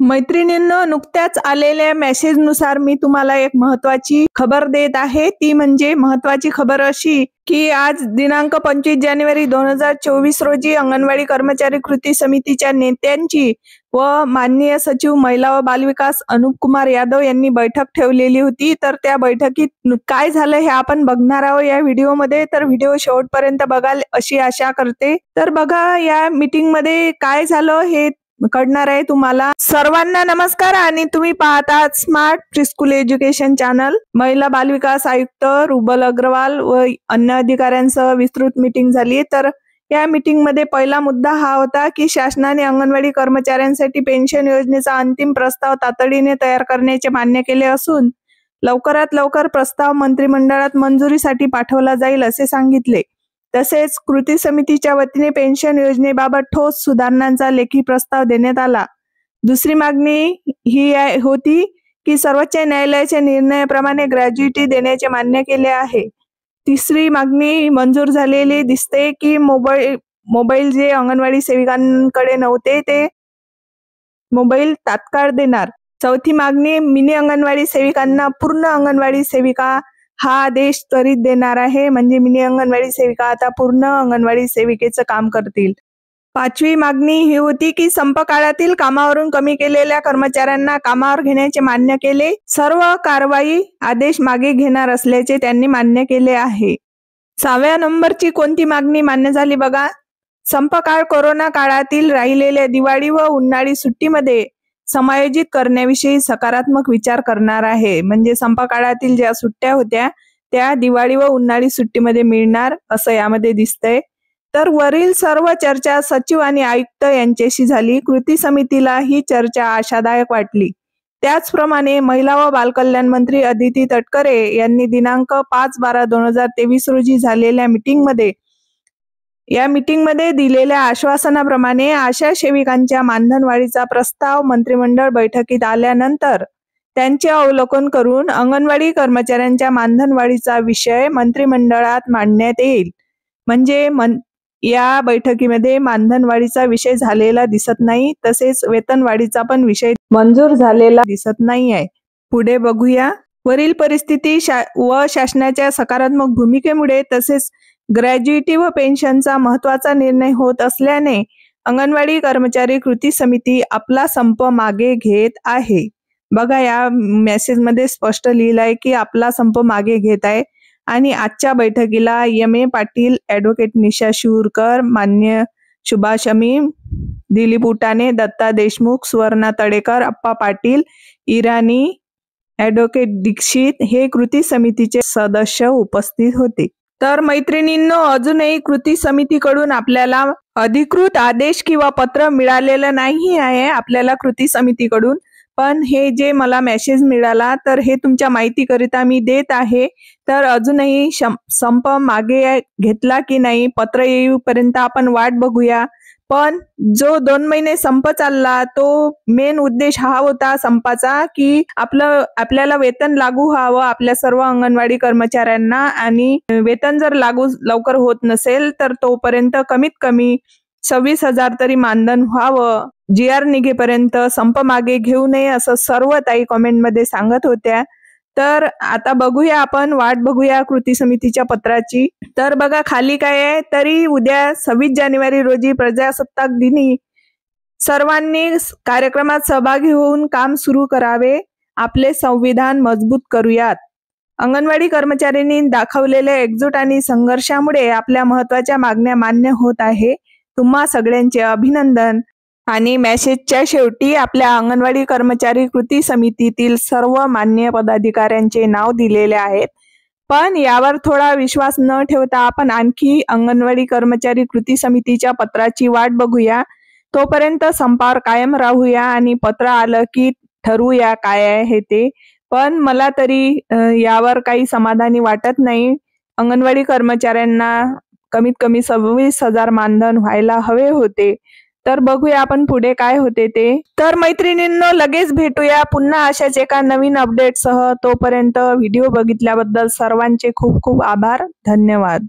मैत्रिणींनो, नुकत्याच आलेल्या मेसेजनुसार मी तुम्हाला एक महत्त्वाची खबर देत आहे। ती म्हणजे महत्त्वाची खबर अशी की आज दिनांक 25 जानेवारी 2024 रोजी अंगणवाडी कर्मचारी कृती समितीच्या नेत्यांची व माननीय सचिव महिला व बालविकास अनुप कुमार यादव यांनी बैठक ठेवलेली होती। तर त्या बैठकीत काय झालं हे आपण बघणार आहोत या व्हिडिओमध्ये। तर व्हिडिओ शेवटपर्यंत बघाल अशी आशा करते। तर बघा या मीटिंग मध्ये काय झालं हे कळणार आहे तुम्हाला। सर्वांना नमस्कार आणि तुम्ही पाहतात स्मार्ट प्रीस्कूल एज्युकेशन चॅनल। महिला बालविकास आयुक्त रुबल अग्रवाल व अन्य अधिकाऱ्यांसह विस्तृत मीटिंग झाली। तर या मीटिंग मध्ये पहिला मुद्दा हा होता की शासनाने अंगणवाडी कर्मचाऱ्यांसाठी पेन्शन योजनेचा अंतिम प्रस्ताव तातडीने तयार करण्याचे मान्य केले असून लवकरात लवकर प्रस्ताव मंत्रिमंडळात मंजुरीसाठी पाठवला जाईल असे सांगितले। तसेच कृती समितीच्या वतीने पेन्शन योजनेबाबत ठोस सुधारणांचा लेखी प्रस्ताव देण्यात आला। दुसरी मागणी ही होती की सर्वोच्च न्यायालयाच्या निर्णयाप्रमाणे ग्रॅज्युइटी देण्याचे मान्य केले आहे। तिसरी मागणी मंजूर झालेली दिसते की मोबाईल जे अंगणवाडी सेविकांकडे नव्हते ते मोबाईल तात्काळ देणार। चौथी मागणी मिनी अंगणवाडी सेविकांना पूर्ण अंगणवाडी सेविका हा आदेश त्वरित देणार आहे, म्हणजे मिनी अंगणवाडी सेविका आता पूर्ण अंगणवाडी सेविकेचं काम करतील। पाचवी मागणी ही होती की संप काळातील कामावरून कमी केलेल्या कर्मचाऱ्यांना कामावर घेण्याचे मान्य केले। सर्व कारवाई आदेश मागे घेणार असल्याचे त्यांनी मान्य केले आहे। 6व्या नंबरची कोणती मागणी मान्य झाली बघा। संप काळ कोरोना काळातील राहिलेल्या दिवाळी व उन्हाळी सुट्टीमध्ये समायोजित करण्याविषयी सकारात्मक विचार करणार आहे, म्हणजे संप काळातील ज्या सुट्ट्या होत्या त्या दिवाळी व उन्हाळी सुट्टीमध्ये मिळणार असं यामध्ये दिसतंय। तर वरील सर्व चर्चा सचिव आणि आयुक्त यांच्याशी झाली। कृती समितीला ही चर्चा आशादायक वाटली। त्याचप्रमाणे महिला व बालकल्याण मंत्री अदिती तटकरे यांनी दिनांक 5/12/2023 रोजी झालेल्या मीटिंगमध्ये दिलेल्या आश्वासनाप्रमाणे आशा सेविकांच्या मानधनवाढीचा प्रस्ताव मंत्रिमंडळ बैठकीत आल्यानंतर त्यांचे अवलोकन करून अंगणवाडी कर्मचाऱ्यांच्या मानधनवाढीचा विषय मंत्रिमंडळात मांडण्यात येईल। म्हणजे या बैठकीमध्ये मानधनवाढीचा विषय झालेला दिसत नाही, तसेच वेतनवाढीचा पण विषय मंजूर झालेला दिसत नाही आहे। पुढे बघूया। वरील परिस्थिती व शासनाच्या सकारात्मक भूमिकेमुळे तसेच ग्रॅज्युइटी व पेन्शनचा महत्त्वाचा निर्णय होत असल्याने अंगणवाडी कर्मचारी कृती समिती आपला संप मागे घेत आहे। बघा या मेसेज मध्ये स्पष्ट लिहिलंय की आपला संप मागे घेत आहे। आणि आजच्या बैठकीला एम.ए. पाटील, ॲडव्होकेट निशा शिवूरकर, मान्य सुभाष अमीन, दिलीप उटाणे, दत्ता देशमुख, सुवर्णा तळेकर, अप्पा पाटील, इराणी, ॲडव्होकेट दीक्षित हे कृती समितीचे सदस्य उपस्थित होते। तर मैत्रिणींनो, अजूनही कृती समितीकडून आपल्याला अधिकृत आदेश किंवा पत्र मिळालेलं नाही आहे आपल्याला कृती समितीकडून, पण हे जे मला मेसेज मिळाला तर हे तुमच्या माहितीकरिता मी देत आहे। तर अजूनही संप मागे घेतला की नाही पत्र येईपर्यंत आपण वाट बघूया। पण जो 2 महिने संप चालला तो मेन उद्देश हा होता संपाचा की आपल्याला वेतन लागू व्हावं आपल्या सर्व अंगणवाडी कर्मचाऱ्यांना, आणि वेतन जर लागू लवकर होत नसेल तर तोपर्यंत कमीत कमी 26,000 तरी मानधन व्हावं। GR निघेपर्यंत संप मागे घेऊ नये असं सर्व ताई कमेंटमध्ये सांगत होत्या। तर आता बघूया, आपण वाट बघूया कृती समितीच्या पत्राची। तर बघा खाली काय आहे, तरी उद्या 26 जानेवारी रोजी प्रजासत्ताक दिनी सर्वांनी कार्यक्रमात सहभागी होऊन काम सुरू करावे। आपले संविधान मजबूत करूयात। अंगणवाडी कर्मचाऱ्यांनी दाखवलेल्या एकजूट आणि संघर्षामुळे आपल्या महत्त्वाच्या मागण्या मान्य होत आहे। तुम्हा सगळ्यांचे अभिनंदन। आणि मेसेजच्या शेवटी आपल्या अंगणवाडी कर्मचारी कृती समितीतील सर्व मान्य पदाधिकाऱ्यांचे नाव दिलेले आहेत। पण यावर थोडा विश्वास न ठेवता आपण आणखी अंगणवाडी कर्मचारी कृती समितीच्या पत्राची वाट बघूया। तोपर्यंत संपावर कायम राहूया आणि पत्र आलं की ठरवूया काय आहे ते। पण मला तरी यावर काही समाधानी वाटत नाही। अंगणवाडी कर्मचाऱ्यांना कमीत कमी 26,000 मानधन व्हायला हवे होते। तर बघूया आपण पुढे काय होते ते। तर मैत्रिणींनो, लगेच भेटूया पुन्हा अशाच एका नवीन अपडेट सह। तोपर्यंत व्हिडिओ बघितल्याबद्दल सर्वांचे खूप खूप आभार, धन्यवाद।